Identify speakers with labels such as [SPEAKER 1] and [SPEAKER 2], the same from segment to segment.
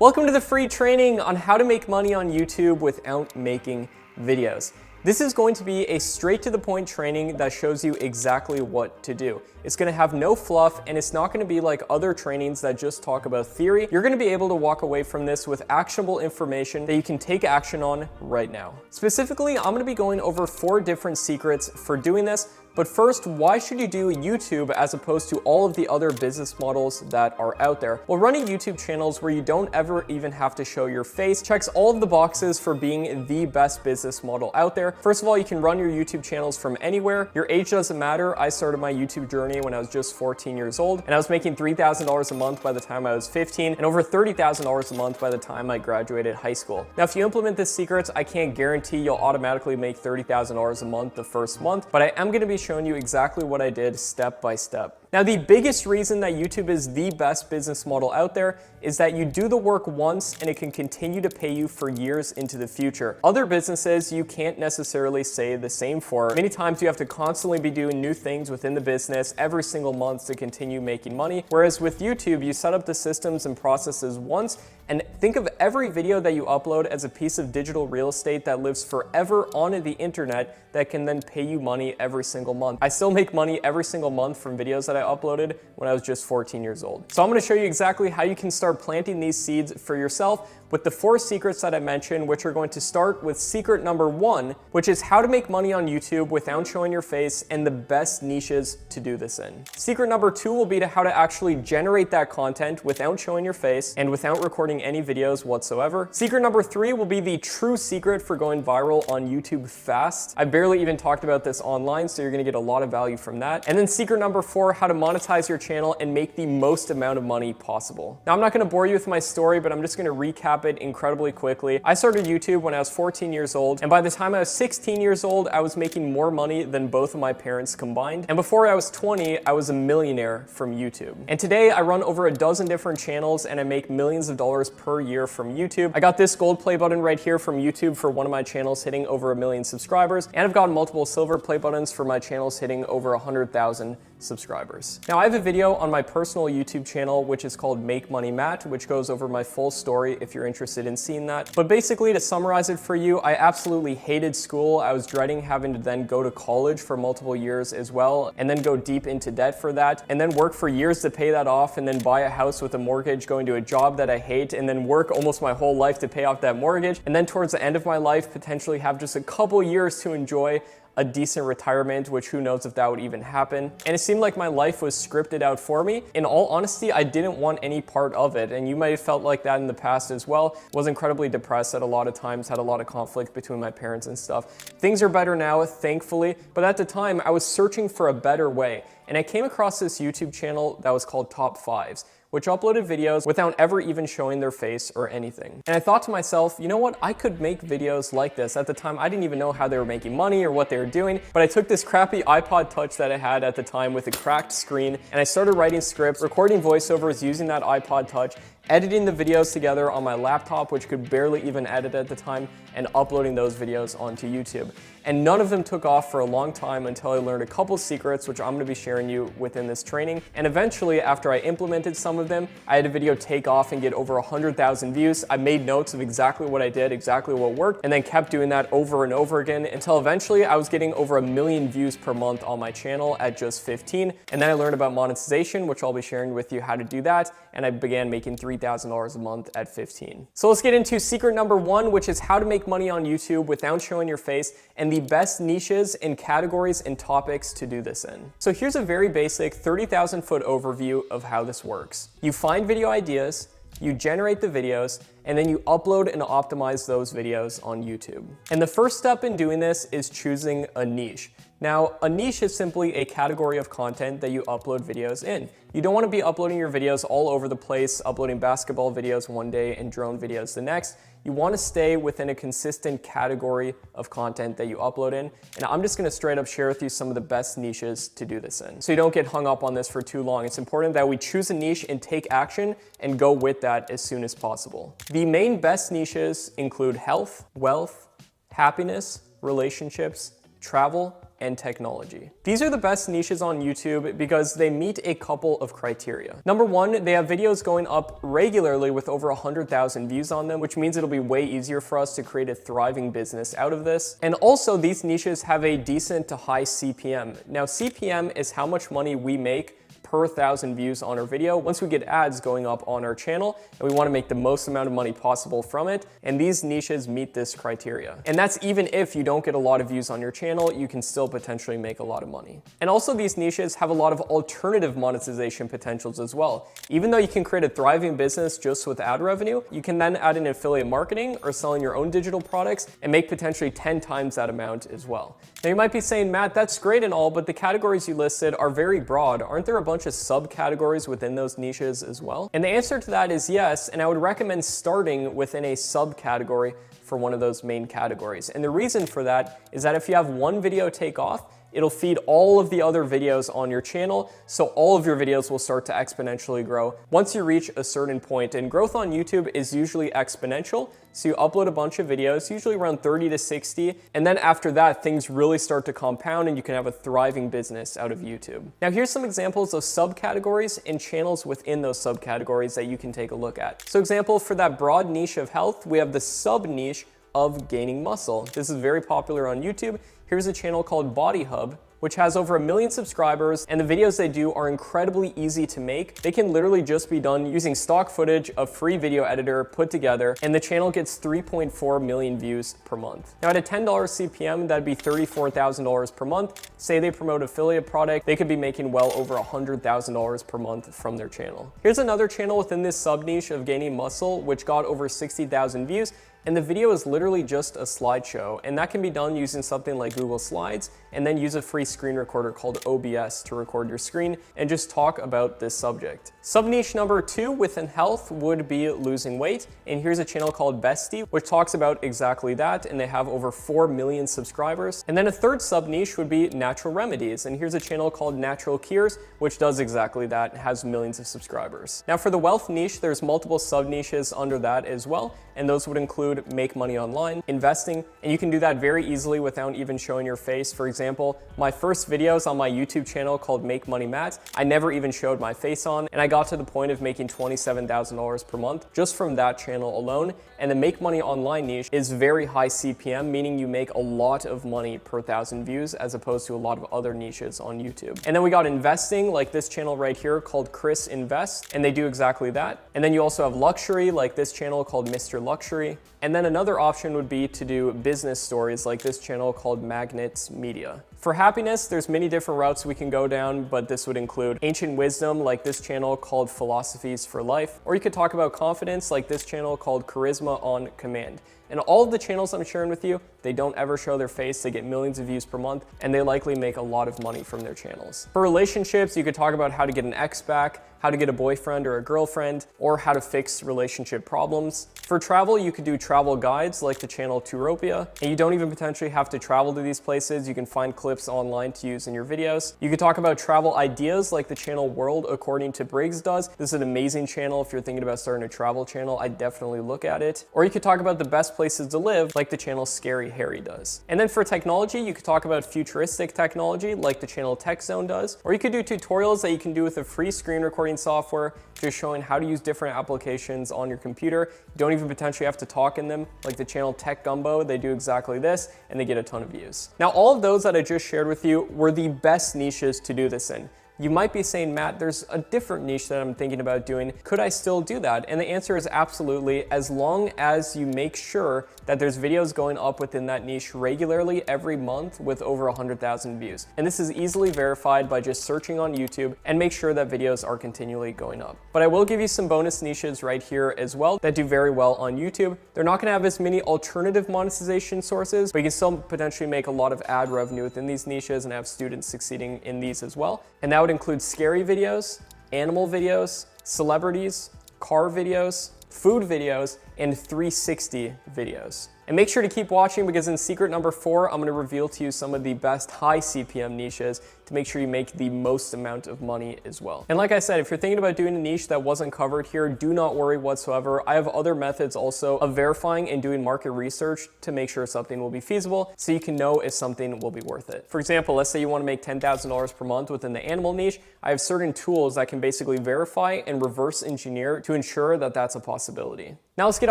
[SPEAKER 1] Welcome to the free training on how to make money on YouTube without making videos. This is going to be a straight to the point training that shows you exactly what to do. It's going to have no fluff, and it's not going to be like other trainings that just talk about theory. You're going to be able to walk away from this with actionable information that you can take action on right now. Specifically, I'm going to be going over 4 different secrets for doing this. But first, why should you do YouTube as opposed to all of the other business models that are out there? Well, running YouTube channels where you don't ever even have to show your face checks all of the boxes for being the best business model out there. First of all, you can run your YouTube channels from anywhere. Your age doesn't matter. I started my YouTube journey when I was just 14 years old, and I was making $3,000 a month by the time I was 15, and over $30,000 a month by the time I graduated high school. Now, if you implement this secret, I can't guarantee you'll automatically make $30,000 a month the first month, but I am going to be showing you exactly what I did step by step. Now, the biggest reason that YouTube is the best business model out there is that you do the work once and it can continue to pay you for years into the future. Other businesses you can't necessarily say the same for. Many times you have to constantly be doing new things within the business every single month to continue making money. Whereas with YouTube, you set up the systems and processes once and think of every video that you upload as a piece of digital real estate that lives forever on the internet that can then pay you money every single month. I still make money every single month from videos that I uploaded when I was just 14 years old. So I'm going to show you exactly how you can start planting these seeds for yourself with the 4 secrets that I mentioned, which are going to start with secret number 1, which is how to make money on YouTube without showing your face and the best niches to do this in. Secret number 2 will be to how to actually generate that content without showing your face and without recording any videos whatsoever. Secret number 3 will be the true secret for going viral on YouTube fast. I barely even talked about this online, so you're gonna get a lot of value from that. And then secret number 4, how to monetize your channel and make the most amount of money possible. Now, I'm not gonna bore you with my story, but I'm just gonna recap it incredibly quickly. I started YouTube when I was 14 years old, and by the time I was 16 years old, I was making more money than both of my parents combined. And before I was 20, I was a millionaire from YouTube. And today I run over a dozen different channels and I make millions of dollars per year from YouTube. I got this gold play button right here from YouTube for one of my channels hitting over 1 million subscribers, and I've gotten multiple silver play buttons for my channels hitting over 100,000 subscribers. Now, I have a video on my personal YouTube channel which is called Make Money Matt, which goes over my full story if you're interested in seeing that. But basically, to summarize it for you, I absolutely hated school. I was dreading having to then go to college for multiple years as well, and then go deep into debt for that, and then work for years to pay that off, and then buy a house with a mortgage, going to a job that I hate, and then work almost my whole life to pay off that mortgage, and then towards the end of my life, potentially have just a couple years to enjoy a decent retirement, which who knows if that would even happen. And it seemed like my life was scripted out for me. In all honesty, I didn't want any part of it, and you might have felt like that in the past as well. Was incredibly depressed at a lot of times, had a lot of conflict between my parents and stuff. Things are better now, thankfully, but at the time I was searching for a better way, and I came across this YouTube channel that was called Top 5s, which uploaded videos without ever even showing their face or anything. And I thought to myself, you know what, I could make videos like this. At the time, I didn't even know how they were making money or what they were doing, but I took this crappy iPod Touch that I had at the time with a cracked screen, and I started writing scripts, recording voiceovers using that iPod Touch, editing the videos together on my laptop, which could barely even edit at the time, and uploading those videos onto YouTube. And none of them took off for a long time until I learned a couple secrets, which I'm gonna be sharing you within this training. And eventually, after I implemented some of them, I had a video take off and get over 100,000 views. I made notes of exactly what I did, exactly what worked, and then kept doing that over and over again until eventually I was getting over 1 million views per month on my channel at just 15. And then I learned about monetization, which I'll be sharing with you how to do that. And I began making $3,000 a month at 15. So let's get into secret number 1, which is how to make money on YouTube without showing your face and the best niches and categories and topics to do this in. So here's a very basic 30,000 foot overview of how this works. You find video ideas, you generate the videos, and then you upload and optimize those videos on YouTube. And the first step in doing this is choosing a niche. Now, a niche is simply a category of content that you upload videos in. You don't want to be uploading your videos all over the place, uploading basketball videos one day and drone videos the next. You want to stay within a consistent category of content that you upload in. And I'm just going to straight up share with you some of the best niches to do this in, so you don't get hung up on this for too long. It's important that we choose a niche and take action and go with that as soon as possible. The main best niches include health, wealth, happiness, relationships, travel, and technology. These are the best niches on YouTube because they meet a couple of criteria. Number one, they have videos going up regularly with over 100,000 views on them, which means it'll be way easier for us to create a thriving business out of this. And also, these niches have a decent to high CPM. Now, CPM is how much money we make per 1,000 views on our video once we get ads going up on our channel, and we want to make the most amount of money possible from it, and these niches meet this criteria. And that's even if you don't get a lot of views on your channel, you can still potentially make a lot of money. And also, these niches have a lot of alternative monetization potentials as well. Even though you can create a thriving business just with ad revenue, you can then add in affiliate marketing or selling your own digital products and make potentially 10 times that amount as well. Now you might be saying, Matt, that's great and all, but the categories you listed are very broad. Aren't there a bunch of subcategories within those niches as well? And the answer to that is yes, and I would recommend starting within a subcategory for one of those main categories. And the reason for that is that if you have one video take off, it'll feed all of the other videos on your channel, so all of your videos will start to exponentially grow once you reach a certain point. And growth on YouTube is usually exponential, so you upload a bunch of videos, usually around 30 to 60, and then after that, things really start to compound and you can have a thriving business out of YouTube. Now here's some examples of subcategories and channels within those subcategories that you can take a look at. So example, for that broad niche of health, we have the sub niche of gaining muscle. This is very popular on YouTube. Here's a channel called Body Hub, which has over 1 million subscribers, and the videos they do are incredibly easy to make. They can literally just be done using stock footage, a free video editor put together, and the channel gets 3.4 million views per month. Now at a $10 CPM, that'd be $34,000 per month. Say they promote affiliate product, they could be making well over $100,000 per month from their channel. Here's another channel within this sub niche of gaining muscle, which got over 60,000 views. And the video is literally just a slideshow, and that can be done using something like Google Slides, and then use a free screen recorder called OBS to record your screen and just talk about this subject. Sub niche number 2 within health would be losing weight, and here's a channel called Bestie, which talks about exactly that, and they have over 4 million subscribers. And then a third sub niche would be natural remedies, and here's a channel called Natural Cures, which does exactly that and has millions of subscribers. Now for the wealth niche, there's multiple sub niches under that as well, and those would include make money online, investing, and you can do that very easily without even showing your face. For example, my first videos on my YouTube channel called Make Money Matt, I never even showed my face on, and I got to the point of making $27,000 per month just from that channel alone. And the make money online niche is very high CPM, meaning you make a lot of money per 1,000 views as opposed to a lot of other niches on YouTube. And then we got investing, like this channel right here called Chris Invest, and they do exactly that. And then you also have luxury, like this channel called Mr. Luxury. And then another option would be to do business stories like this channel called Magnets Media. For happiness, there's many different routes we can go down, but this would include ancient wisdom like this channel called Philosophies for Life, or you could talk about confidence like this channel called Charisma on Command. And all of the channels I'm sharing with you, they don't ever show their face, they get millions of views per month, and they likely make a lot of money from their channels. For relationships, you could talk about how to get an ex back, how to get a boyfriend or a girlfriend, or how to fix relationship problems. For travel, you could do travel guides like the channel Touropia, and you don't even potentially have to travel to these places. You can find clips online to use in your videos. You could talk about travel ideas like the channel World According to Briggs does. This is an amazing channel if you're thinking about starting a travel channel. I definitely look at it. Or you could talk about the best places to live like the channel Scary Harry does. And then for technology, you could talk about futuristic technology like the channel Tech Zone does. Or you could do tutorials that you can do with a free screen recording software, just showing how to use different applications on your computer. You don't even potentially have to talk in them, like the channel Tech Gumbo. They do exactly this, and they get a ton of views. Now, all of those that I just shared with you were the best niches to do this in. You might be saying, Matt, there's a different niche that I'm thinking about doing. Could I still do that? And the answer is absolutely, as long as you make sure that there's videos going up within that niche regularly every month with over 100,000 views. And this is easily verified by just searching on YouTube, and make sure that videos are continually going up. But I will give you some bonus niches right here as well that do very well on YouTube. They're not gonna have as many alternative monetization sources, but you can still potentially make a lot of ad revenue within these niches and have students succeeding in these as well. And that would include scary videos, animal videos, celebrities, car videos, food videos, and 360 videos. And make sure to keep watching because in secret number 4, I'm going to reveal to you some of the best high CPM niches to make sure you make the most amount of money as well. And like I said, if you're thinking about doing a niche that wasn't covered here, do not worry whatsoever. I have other methods also of verifying and doing market research to make sure something will be feasible so you can know if something will be worth it. For example, let's say you want to make $10,000 per month within the animal niche. I have certain tools that can basically verify and reverse engineer to ensure that that's a possibility. Now let's get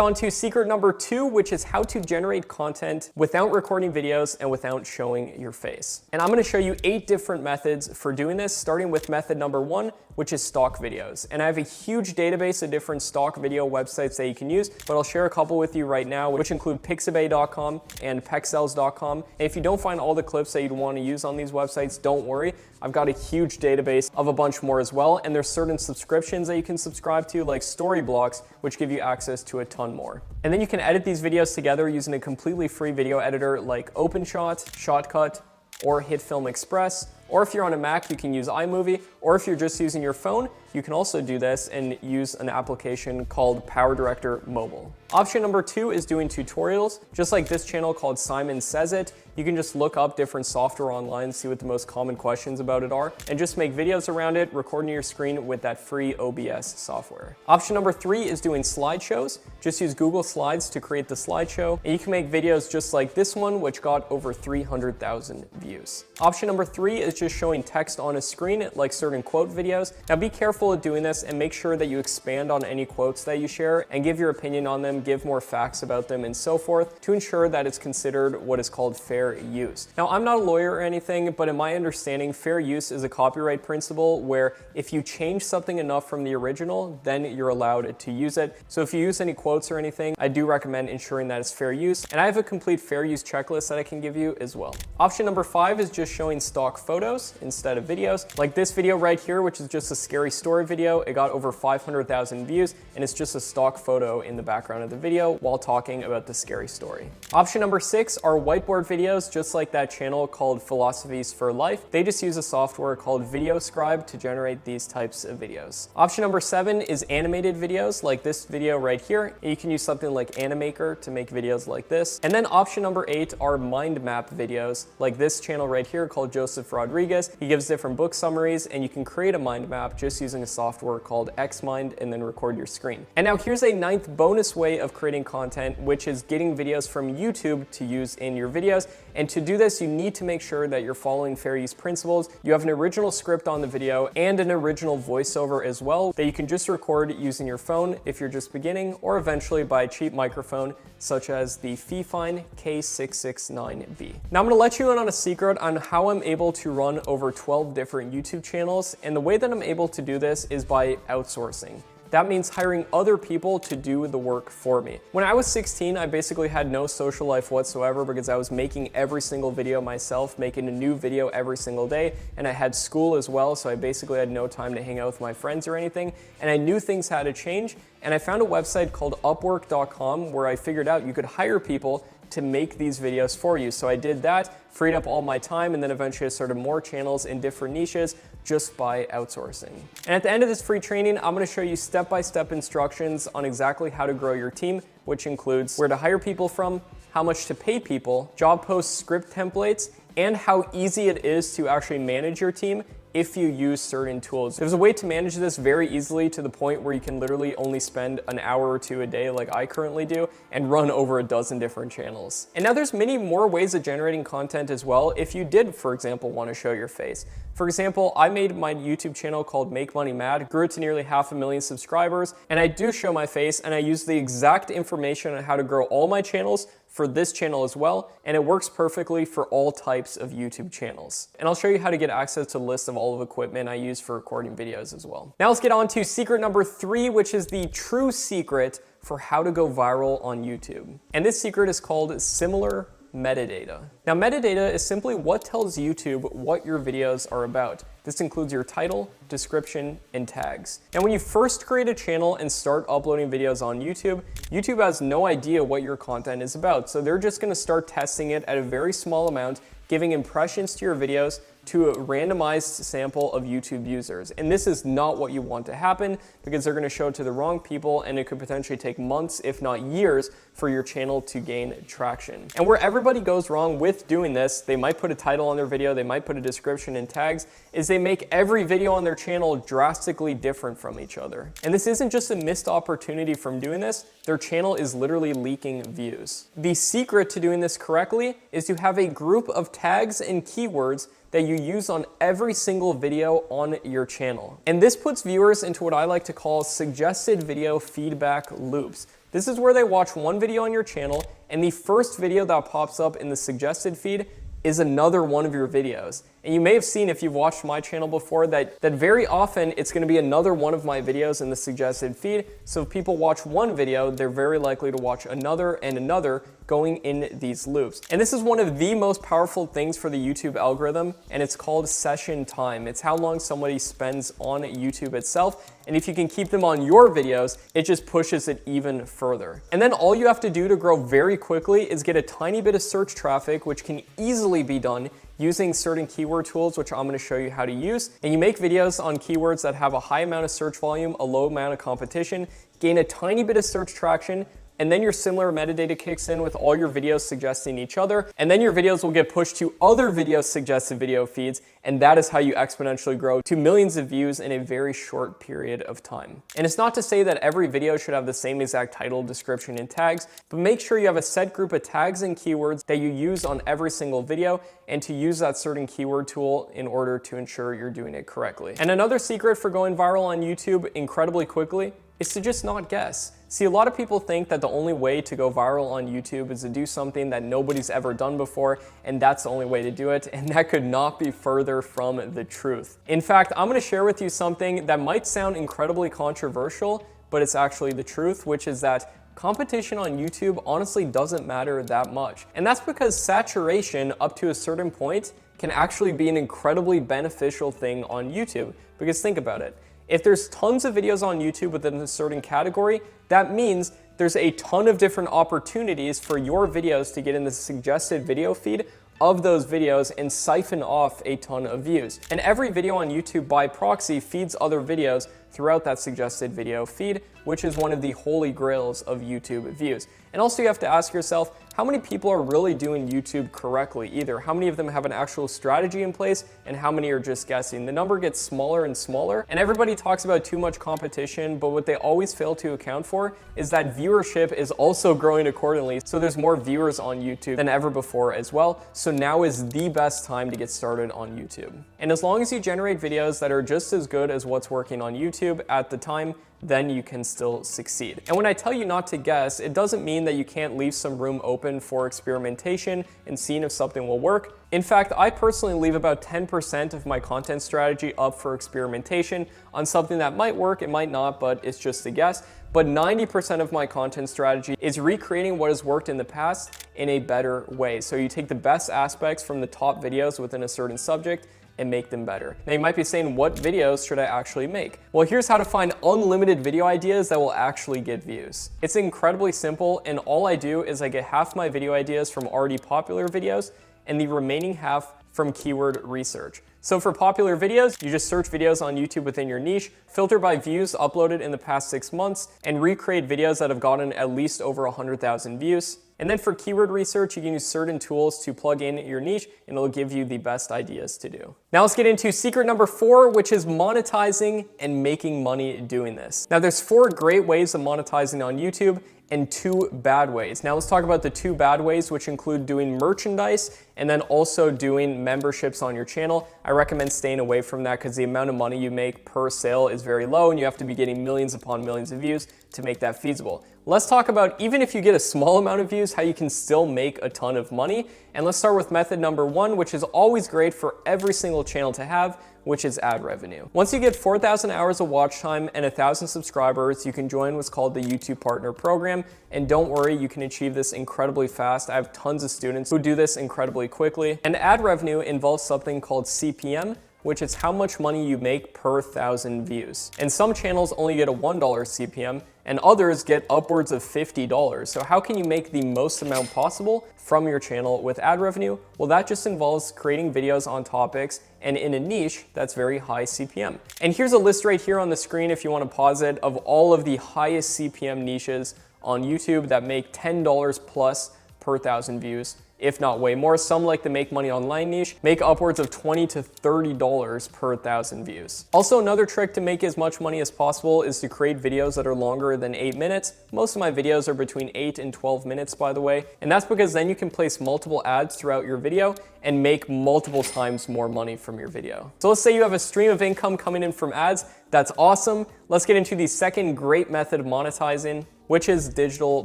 [SPEAKER 1] on to secret number 2, which is how to generate content without recording videos and without showing your face. And I'm going to show you 8 different methods for doing this, starting with method number 1, which is stock videos. And I have a huge database of different stock video websites that you can use, but I'll share a couple with you right now, which include pixabay.com and pexels.com. And if you don't find all the clips that you'd want to use on these websites, don't worry. I've got a huge database of a bunch more as well, and there's certain subscriptions that you can subscribe to, like Storyblocks, which give you access to a ton more. And then you can edit these videos together using a completely free video editor like OpenShot, Shotcut, or HitFilm Express. Or if you're on a Mac, you can use iMovie, or if you're just using your phone, you can also do this and use an application called PowerDirector Mobile. Option number 2 is doing tutorials. Just like this channel called Simon Says It, you can just look up different software online, see what the most common questions about it are, and just make videos around it, recording your screen with that free OBS software. Option number 3 is doing slideshows. Just use Google Slides to create the slideshow, and you can make videos just like this one, which got over 300,000 views. Option number 3 is just showing text on a screen, like certain quote videos. Now be careful of doing this and make sure that you expand on any quotes that you share and give your opinion on them, give more facts about them and so forth to ensure that it's considered what is called fair use. Now I'm not a lawyer or anything, but in my understanding, fair use is a copyright principle where if you change something enough from the original, then you're allowed to use it. So if you use any quotes or anything, I do recommend ensuring that it's fair use. And I have a complete fair use checklist that I can give you as well. Option number 5 is just showing stock photos instead of videos. Like this video right here, which is just a scary story video. It got over 500,000 views and it's just a stock photo in the background of the video while talking about the scary story. Option number 6 are whiteboard videos, just like that channel called Philosophies for Life. They just use a software called VideoScribe to generate these types of videos. Option number 7 is animated videos, like this video right here. You can use something like Animaker to make videos like this. And then option number 8 are mind map videos, like this channel right here called Joseph Rodriguez. He gives different book summaries, and you can create a mind map just using a software called Xmind and then record your screen. And now here's a 9th bonus way of creating content, which is getting videos from YouTube to use in your videos. And to do this, you need to make sure that you're following fair use principles. You have an original script on the video and an original voiceover as well that you can just record using your phone if you're just beginning, or eventually by a cheap microphone such as the Fifine K669B. Now I'm gonna let you in on a secret on how I'm able to run over 12 different YouTube channels. And the way that I'm able to do this is by outsourcing. That means hiring other people to do the work for me. When I was 16, I basically had no social life whatsoever because I was making every single video myself, making a new video every single day, and I had school as well, so I basically had no time to hang out with my friends or anything, and I knew things had to change, and I found a website called Upwork.com where I figured out you could hire people to make these videos for you. So I did that, freed up all my time, and then eventually I started more channels in different niches just by outsourcing. And at the end of this free training, I'm gonna show you step-by-step instructions on exactly how to grow your team, which includes where to hire people from, how much to pay people, job post script templates, and how easy it is to actually manage your team if you use certain tools. There's a way to manage this very easily to the point where you can literally only spend an hour or 2 a day like I currently do and run over a dozen different channels. And now there's many more ways of generating content as well if you did, for example, want to show your face. For example, I made my YouTube channel called Make Money Mad, grew it to nearly 500,000 subscribers, and I do show my face and I use the exact information on how to grow all my channels for this channel as well, and it works perfectly for all types of YouTube channels. And I'll show you how to get access to a list of all of equipment I use for recording videos as well. Now let's get on to secret number 3, which is the true secret for how to go viral on YouTube. And this secret is called similar metadata. Now metadata is simply what tells YouTube what your videos are about. This includes your title, description, and tags. And when you first create a channel and start uploading videos on YouTube, YouTube has no idea what your content is about. So they're just gonna start testing it at a very small amount, giving impressions to your videos to a randomized sample of YouTube users. And this is not what you want to happen because they're going to show it to the wrong people and it could potentially take months, if not years, for your channel to gain traction. And where everybody goes wrong with doing this, they might put a title on their video, they might put a description and tags, is they make every video on their channel drastically different from each other. And this isn't just a missed opportunity from doing this, their channel is literally leaking views. The secret to doing this correctly is to have a group of tags and keywords that you use on every single video on your channel. And this puts viewers into what I like to call suggested video feedback loops. This is where they watch one video on your channel and the first video that pops up in the suggested feed is another one of your videos. And you may have seen, if you've watched my channel before, that very often it's gonna be another one of my videos in the suggested feed. So if people watch one video, they're very likely to watch another and another going in these loops. And this is one of the most powerful things for the YouTube algorithm, and it's called session time. It's how long somebody spends on YouTube itself. And if you can keep them on your videos, it just pushes it even further. And then all you have to do to grow very quickly is get a tiny bit of search traffic, which can easily be done using certain keyword tools, which I'm going to show you how to use. And you make videos on keywords that have a high amount of search volume, a low amount of competition, gain a tiny bit of search traction, and then your similar metadata kicks in with all your videos suggesting each other, and then your videos will get pushed to other video suggested video feeds, and that is how you exponentially grow to millions of views in a very short period of time. And it's not to say that every video should have the same exact title, description, and tags, but make sure you have a set group of tags and keywords that you use on every single video, and to use that certain keyword tool in order to ensure you're doing it correctly. And another secret for going viral on YouTube incredibly quickly is to just not guess. See, a lot of people think that the only way to go viral on YouTube is to do something that nobody's ever done before, and that's the only way to do it, and that could not be further from the truth. In fact, I'm gonna share with you something that might sound incredibly controversial, but it's actually the truth, which is that competition on YouTube honestly doesn't matter that much. And that's because saturation up to a certain point can actually be an incredibly beneficial thing on YouTube. Because think about it. If there's tons of videos on YouTube within a certain category, that means there's a ton of different opportunities for your videos to get in the suggested video feed of those videos and siphon off a ton of views. And every video on YouTube by proxy feeds other videos throughout that suggested video feed, which is one of the holy grails of YouTube views. And also you have to ask yourself, how many people are really doing YouTube correctly? Either how many of them have an actual strategy in place and how many are just guessing? The number gets smaller and smaller, and everybody talks about too much competition, but what they always fail to account for is that viewership is also growing accordingly. So there's more viewers on YouTube than ever before as well. So now is the best time to get started on YouTube. And as long as you generate videos that are just as good as what's working on YouTube at the time, then you can still succeed. And when I tell you not to guess, it doesn't mean that you can't leave some room open for experimentation and seeing if something will work. In fact, I personally leave about 10% of my content strategy up for experimentation on something that might work, it might not, but it's just a guess. But 90% of my content strategy is recreating what has worked in the past in a better way. So you take the best aspects from the top videos within a certain subject and make them better. Now you might be saying, what videos should I actually make? Well, here's how to find unlimited video ideas that will actually get views. It's incredibly simple, and all I do is I get half my video ideas from already popular videos and the remaining half from keyword research. So for popular videos, you just search videos on YouTube within your niche, filter by views uploaded in the past 6 months, and recreate videos that have gotten at least over 100,000 views. And then for keyword research, you can use certain tools to plug in your niche, and it'll give you the best ideas to do. Now let's get into secret number 4, which is monetizing and making money doing this. Now there's 4 great ways of monetizing on YouTube and 2 bad ways. Now let's talk about the 2 bad ways, which include doing merchandise and then also doing memberships on your channel. I recommend staying away from that because the amount of money you make per sale is very low and you have to be getting millions upon millions of views to make that feasible. Let's talk about, even if you get a small amount of views, how you can still make a ton of money. And let's start with method number 1, which is always great for every single channel to have, which is ad revenue. Once you get 4,000 hours of watch time and 1,000 subscribers, you can join what's called the YouTube Partner Program. And don't worry, you can achieve this incredibly fast. I have tons of students who do this incredibly quickly. And ad revenue involves something called CPM, which is how much money you make per 1,000 views. And some channels only get a $1 CPM, and others get upwards of $50. So how can you make the most amount possible from your channel with ad revenue? Well, that just involves creating videos on topics and in a niche that's very high CPM. And here's a list right here on the screen, if you want to pause it, of all of the highest CPM niches on YouTube that make $10 plus per 1,000 views, if not way more. Some, like the make money online niche, make upwards of $20 to $30 per 1,000 views. Also, another trick to make as much money as possible is to create videos that are longer than 8 minutes. Most of my videos are between 8 and 12 minutes, by the way, and that's because then you can place multiple ads throughout your video and make multiple times more money from your video. So let's say you have a stream of income coming in from ads. That's awesome. Let's get into the second great method of monetizing, which is digital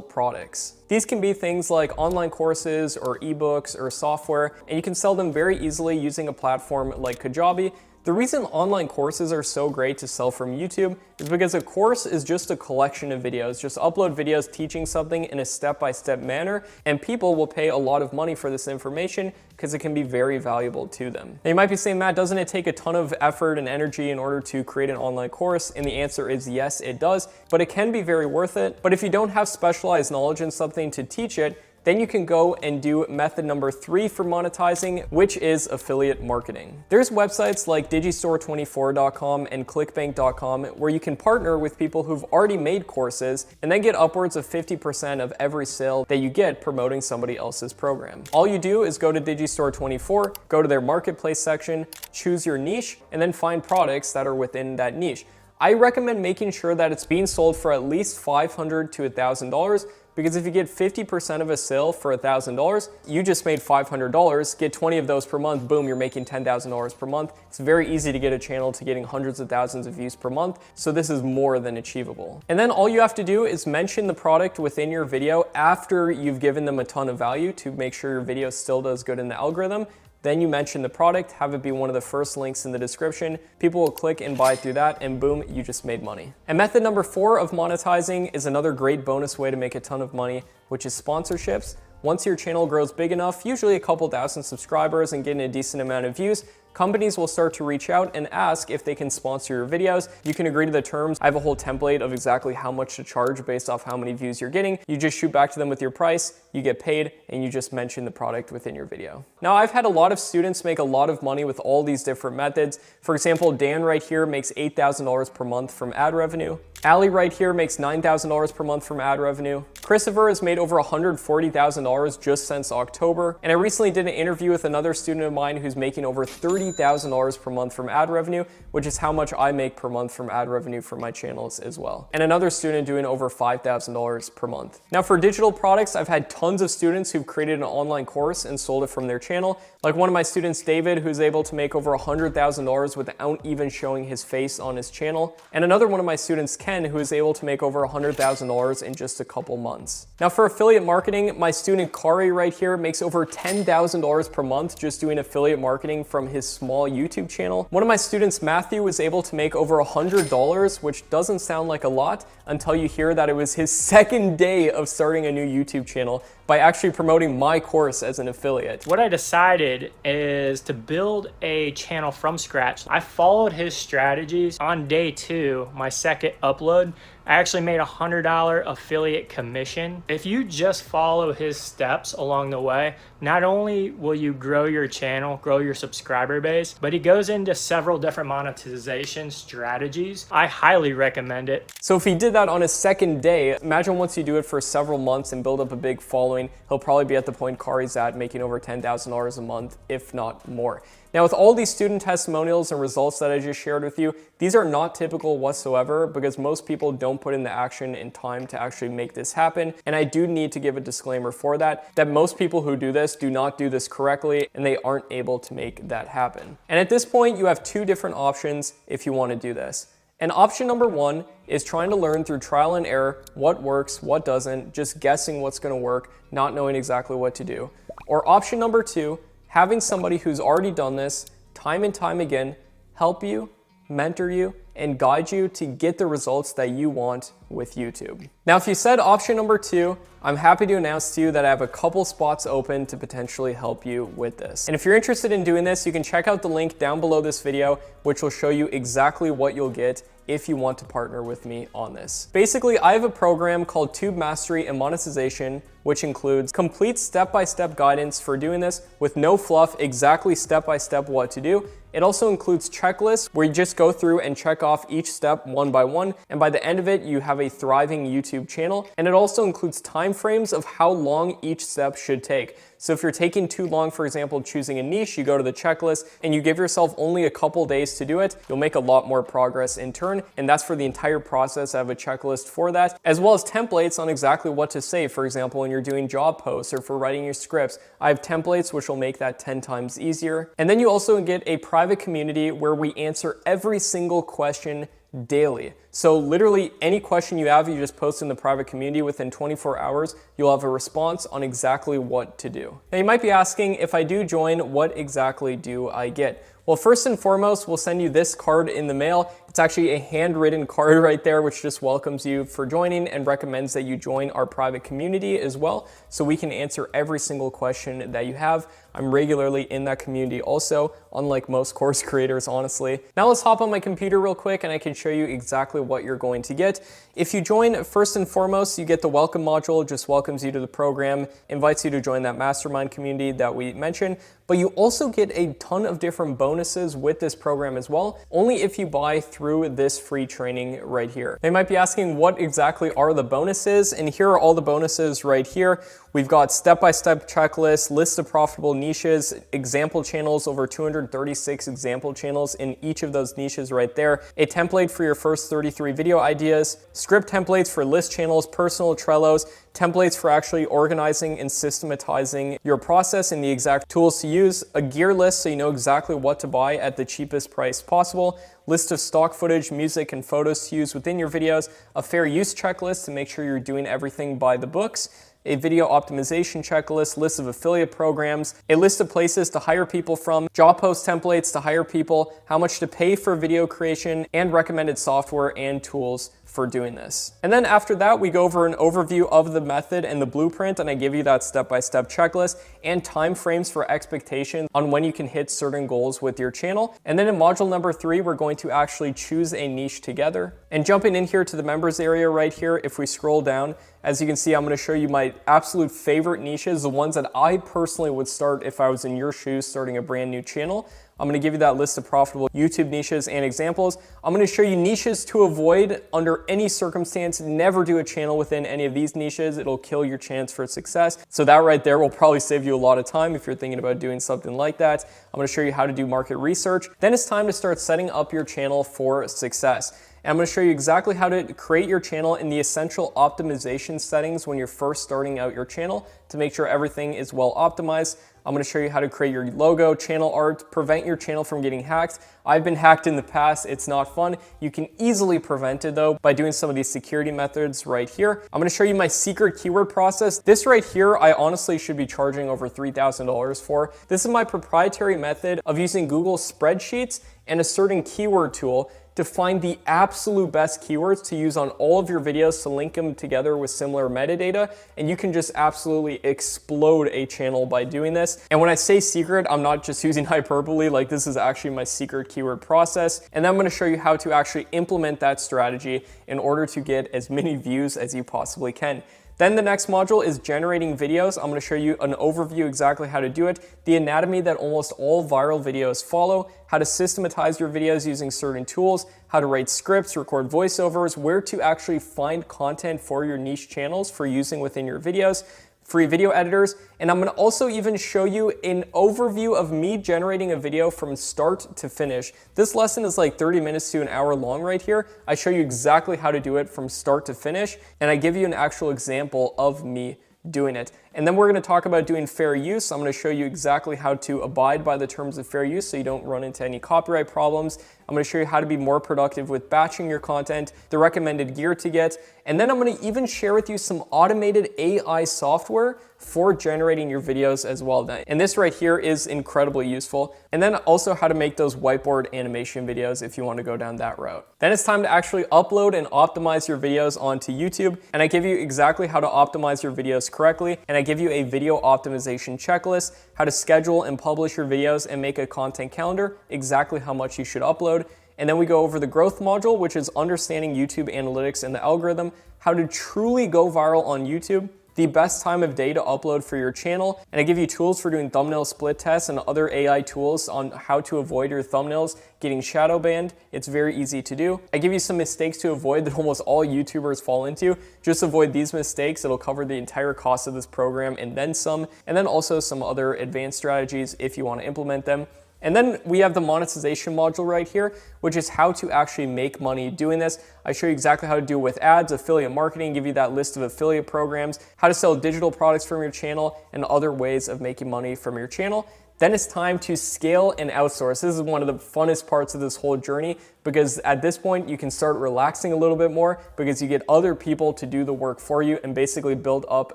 [SPEAKER 1] products. These can be things like online courses or ebooks or software, and you can sell them very easily using a platform like Kajabi. The reason online courses are so great to sell from YouTube is because a course is just a collection of videos. Just upload videos teaching something in a step-by-step manner, and people will pay a lot of money for this information because it can be very valuable to them. Now you might be saying, Matt, doesn't it take a ton of effort and energy in order to create an online course? And the answer is yes, it does, but it can be very worth it. But if you don't have specialized knowledge in something to teach it, then you can go and do method number 3 for monetizing, which is affiliate marketing. There's websites like digistore24.com and clickbank.com where you can partner with people who've already made courses and then get upwards of 50% of every sale that you get promoting somebody else's program. All you do is go to Digistore24, go to their marketplace section, choose your niche, and then find products that are within that niche. I recommend making sure that it's being sold for at least $500 to $1,000, because if you get 50% of a sale for $1,000, you just made $500, get 20 of those per month, boom, you're making $10,000 per month. It's very easy to get a channel to getting hundreds of thousands of views per month, so this is more than achievable. And then all you have to do is mention the product within your video after you've given them a ton of value to make sure your video still does good in the algorithm. Then you mention the product, have it be one of the first links in the description. People will click and buy through that, and boom, you just made money. And method number 4 of monetizing is another great bonus way to make a ton of money, which is sponsorships. Once your channel grows big enough, usually a couple thousand subscribers and getting a decent amount of views, companies will start to reach out and ask if they can sponsor your videos. You can agree to the terms. I have a whole template of exactly how much to charge based off how many views you're getting. You just shoot back to them with your price, you get paid, and you just mention the product within your video. Now, I've had a lot of students make a lot of money with all these different methods. For example, Dan right here makes $8,000 per month from ad revenue. Ali right here makes $9,000 per month from ad revenue. Christopher has made over $140,000 just since October. And I recently did an interview with another student of mine who's making over $30,000 per month from ad revenue, which is how much I make per month from ad revenue for my channels as well. And another student doing over $5,000 per month. Now for digital products, I've had tons of students who've created an online course and sold it from their channel. Like one of my students, David, who's able to make over $100,000 without even showing his face on his channel. And another one of my students, Ken, who is able to make over $100,000 in just a couple months. Now for affiliate marketing, my student Kari right here makes over $10,000 per month just doing affiliate marketing from his small YouTube channel. One of my students, Matthew, was able to make over $100, which doesn't sound like a lot until you hear that it was his second day of starting a new YouTube channel by actually promoting my course as an affiliate.
[SPEAKER 2] What I decided is to build a channel from scratch. I followed his strategies. On day 2, my second upload, I actually made a $100 affiliate commission. If you just follow his steps along the way, not only will you grow your channel, grow your subscriber base, but he goes into several different monetization strategies. I highly recommend it.
[SPEAKER 1] So if he did that on his second day, imagine once you do it for several months and build up a big following, he'll probably be at the point Kari's at, making over $10,000 a month, if not more. Now, with all these student testimonials and results that I just shared with you, these are not typical whatsoever because most people don't put in the action and time to actually make this happen. And I do need to give a disclaimer for that most people who do this do not do this correctly and they aren't able to make that happen. And at this point, you have 2 different options if you want to do this. And option number 1 is trying to learn through trial and error what works, what doesn't, just guessing what's going to work, not knowing exactly what to do. Or option number 2, having somebody who's already done this time and time again help you, mentor you, and guide you to get the results that you want with YouTube. Now, if you said option number 2, I'm happy to announce to you that I have a couple spots open to potentially help you with this. And if you're interested in doing this, you can check out the link down below this video, which will show you exactly what you'll get if you want to partner with me on this. Basically, I have a program called Tube Mastery and Monetization, which includes complete step-by-step guidance for doing this with no fluff, exactly step-by-step what to do. It also includes checklists where you just go through and check off each step one by one, and by the end of it, you have a thriving YouTube channel. And it also includes time frames of how long each step should take. So if you're taking too long, for example, choosing a niche, you go to the checklist and you give yourself only a couple days to do it, you'll make a lot more progress in turn. And that's for the entire process. I have a checklist for that, as well as templates on exactly what to say. For example, when you're doing job posts or for writing your scripts, I have templates which will make that 10 times easier. And then you also get a private community where we answer every single question daily. So literally any question you have, you just post in the private community. Within 24 hours, you'll have a response on exactly what to do. Now you might be asking, if I do join, what exactly do I get? Well, first and foremost, we'll send you this card in the mail. It's actually a handwritten card right there, which just welcomes you for joining and recommends that you join our private community as well, so we can answer every single question that you have. I'm regularly in that community also, unlike most course creators, honestly. Now let's hop on my computer real quick and I can show you exactly what you're going to get. If you join, first and foremost, you get the welcome module, just welcomes you to the program, invites you to join that mastermind community that we mentioned, but you also get a ton of different bonuses with this program as well, only if you buy through this free training right here. They might be asking, what exactly are the bonuses? And here are all the bonuses right here. We've got step-by-step checklists, list of profitable niches, example channels, over 236 example channels in each of those niches right there, a template for your first 33 video ideas, script templates for list channels, personal Trellos, templates for actually organizing and systematizing your process and the exact tools to use, a gear list so you know exactly what to buy at the cheapest price possible, list of stock footage, music, and photos to use within your videos, a fair use checklist to make sure you're doing everything by the books, a video optimization checklist, list of affiliate programs, a list of places to hire people from, job post templates to hire people, how much to pay for video creation, and recommended software and tools for doing this. And then after that, we go over an overview of the method and the blueprint, and I give you that step-by-step checklist and time frames for expectations on when you can hit certain goals with your channel. And then in module number 3, we're going to actually choose a niche together. And jumping in here to the members area right here, if we scroll down, as you can see, I'm going to show you my absolute favorite niches, the ones that I personally would start if I was in your shoes starting a brand new channel. I'm going to give you that list of profitable YouTube niches and examples. I'm going to show you niches to avoid under any circumstance. Never do a channel within any of these niches. It'll kill your chance for success. So that right there will probably save you a lot of time if you're thinking about doing something like that. I'm going to show you how to do market research. Then it's time to start setting up your channel for success. And I'm going to show you exactly how to create your channel in the essential optimization settings when you're first starting out your channel to make sure everything is well optimized. I'm going to show you how to create your logo, channel art, prevent your channel from getting hacked. I've been hacked in the past. It's not fun. You can easily prevent it though by doing some of these security methods right here. I'm going to show you my secret keyword process. This right here, I honestly should be charging over $3,000 for. This is my proprietary method of using Google spreadsheets and a certain keyword tool to find the absolute best keywords to use on all of your videos to link them together with similar metadata, and you can just absolutely explode a channel by doing this. And when I say secret, I'm not just using hyperbole, like this is actually my secret keyword process. And then I'm going to show you how to actually implement that strategy in order to get as many views as you possibly can. Then the next module is generating videos. I'm going to show you an overview exactly how to do it, the anatomy that almost all viral videos follow, how to systematize your videos using certain tools, how to write scripts, record voiceovers, where to actually find content for your niche channels for using within your videos, free video editors, and I'm going to also even show you an overview of me generating a video from start to finish. This lesson is like 30 minutes to an hour long right here. I show you exactly how to do it from start to finish, and I give you an actual example of me doing it. And then we're going to talk about doing fair use. I'm going to show you exactly how to abide by the terms of fair use so you don't run into any copyright problems. I'm going to show you how to be more productive with batching your content, the recommended gear to get, and then I'm going to even share with you some automated AI software for generating your videos as well. And this right here is incredibly useful. And then also how to make those whiteboard animation videos if you want to go down that route. Then it's time to actually upload and optimize your videos onto YouTube. And I give you exactly how to optimize your videos correctly. And I give you a video optimization checklist, how to schedule and publish your videos and make a content calendar, exactly how much you should upload. And then we go over the growth module, which is understanding YouTube analytics and the algorithm, how to truly go viral on YouTube, the best time of day to upload for your channel, and I give you tools for doing thumbnail split tests and other AI tools on how to avoid your thumbnails getting shadow banned. It's very easy to do. I give you some mistakes to avoid that almost all YouTubers fall into. Just avoid these mistakes. It'll cover the entire cost of this program and then some, and then also some other advanced strategies if you want to implement them. And then we have the monetization module right here, which is how to actually make money doing this. I show you exactly how to do it with ads, affiliate marketing, give you that list of affiliate programs, how to sell digital products from your channel, and other ways of making money from your channel. Then it's time to scale and outsource. This is one of the funnest parts of this whole journey because at this point you can start relaxing a little bit more because you get other people to do the work for you and basically build up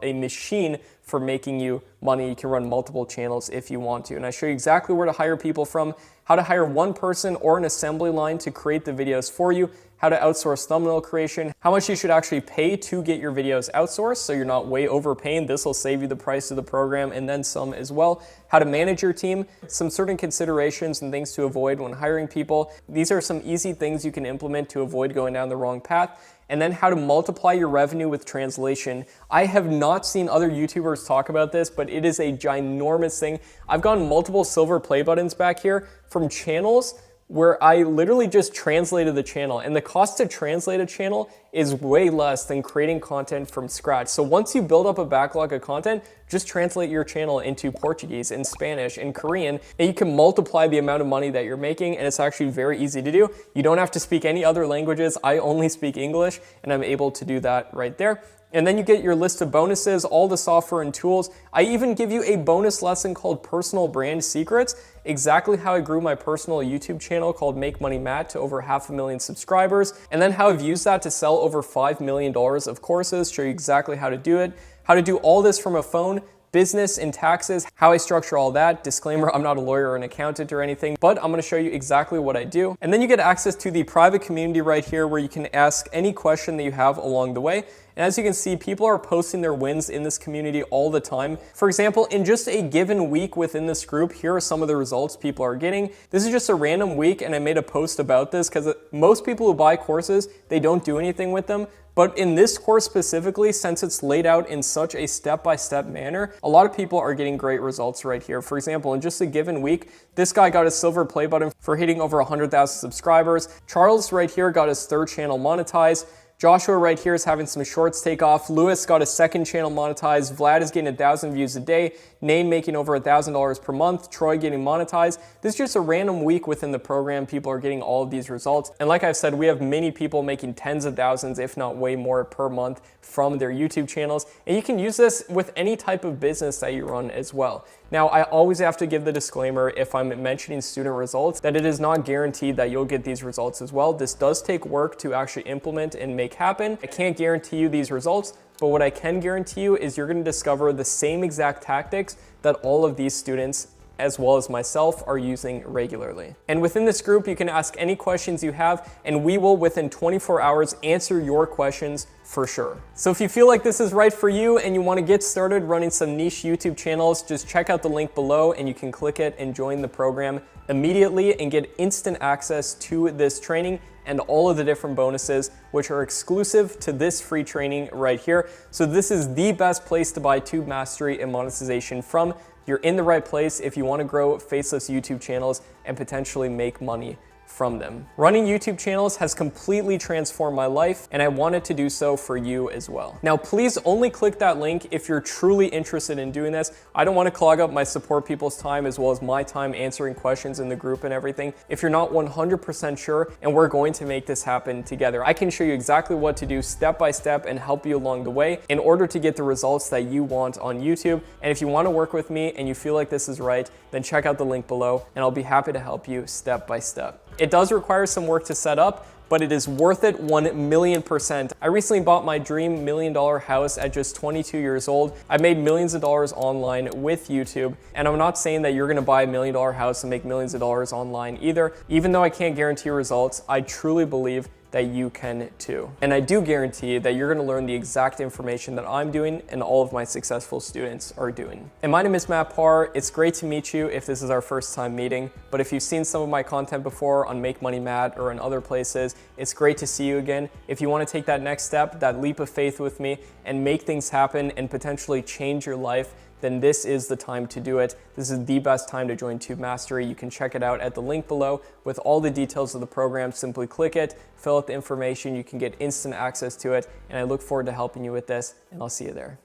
[SPEAKER 1] a machine for making you money. You can run multiple channels if you want to. And I show you exactly where to hire people from, how to hire one person or an assembly line to create the videos for you, how to outsource thumbnail creation, how much you should actually pay to get your videos outsourced so you're not way overpaying. This will save you the price of the program and then some as well. How to manage your team, some certain considerations and things to avoid when hiring people. These are some easy things you can implement to avoid going down the wrong path. And then how to multiply your revenue with translation. I have not seen other YouTubers talk about this, but it is a ginormous thing. I've gotten multiple silver play buttons back here from channels where I literally just translated the channel, and the cost to translate a channel is way less than creating content from scratch. So once you build up a backlog of content, just translate your channel into Portuguese and Spanish and Korean, and you can multiply the amount of money that you're making, and it's actually very easy to do. You don't have to speak any other languages. I only speak English, and I'm able to do that right there. And then you get your list of bonuses, all the software and tools. I even give you a bonus lesson called Personal Brand Secrets, exactly how I grew my personal YouTube channel called Make Money Matt to over 500,000 subscribers, and then how I've used that to sell over $5 million of courses, show you exactly how to do it, how to do all this from a phone, business and taxes, how I structure all that. Disclaimer, I'm not a lawyer or an accountant or anything, but I'm gonna show you exactly what I do. And then you get access to the private community right here where you can ask any question that you have along the way. And as you can see, people are posting their wins in this community all the time. For example, in just a given week within this group, here are some of the results people are getting. This is just a random week, and I made a post about this because most people who buy courses, they don't do anything with them. But in this course specifically, since it's laid out in such a step-by-step manner, a lot of people are getting great results right here. For example, in just a given week, this guy got a silver play button for hitting over 100,000 subscribers. Charles right here got his third channel monetized. Joshua right here is having some shorts take off. Lewis got a second channel monetized. Vlad is getting 1,000 views a day. Nane making over $1,000 per month. Troy getting monetized. This is just a random week within the program. People are getting all of these results. And like I've said, we have many people making tens of thousands, if not way more per month from their YouTube channels. And you can use this with any type of business that you run as well. Now, I always have to give the disclaimer if I'm mentioning student results that it is not guaranteed that you'll get these results as well. This does take work to actually implement and make happen. I can't guarantee you these results, but what I can guarantee you is you're going to discover the same exact tactics that all of these students as well as myself are using regularly. And within this group, you can ask any questions you have, and we will within 24 hours answer your questions for sure. So if you feel like this is right for you and you want to get started running some niche YouTube channels, just check out the link below and you can click it and join the program immediately and get instant access to this training and all of the different bonuses, which are exclusive to this free training right here. So this is the best place to buy Tube Mastery and monetization from. You're in the right place if you want to grow faceless YouTube channels and potentially make money from them. Running YouTube channels has completely transformed my life, and I wanted to do so for you as well. Now, please only click that link if you're truly interested in doing this. I don't want to clog up my support people's time as well as my time answering questions in the group and everything. If you're not 100% sure, and we're going to make this happen together, I can show you exactly what to do step by step and help you along the way in order to get the results that you want on YouTube. And if you want to work with me and you feel like this is right, then check out the link below and I'll be happy to help you step by step. It does require some work to set up, but it is worth it 1,000,000%. I recently bought my dream $1 million house at just 22 years old. I've made millions of dollars online with YouTube, and I'm not saying that you're gonna buy $1 million house and make millions of dollars online either. Even though I can't guarantee results, I truly believe that you can too. And I do guarantee that you're gonna learn the exact information that I'm doing and all of my successful students are doing. And my name is Matt Parr. It's great to meet you if this is our first time meeting, but if you've seen some of my content before on Make Money Matt or in other places, it's great to see you again. If you wanna take that next step, that leap of faith with me and make things happen and potentially change your life, then this is the time to do it. This is the best time to join Tube Mastery. You can check it out at the link below with all the details of the program. Simply click it, fill out the information, you can get instant access to it, and I look forward to helping you with this, and I'll see you there.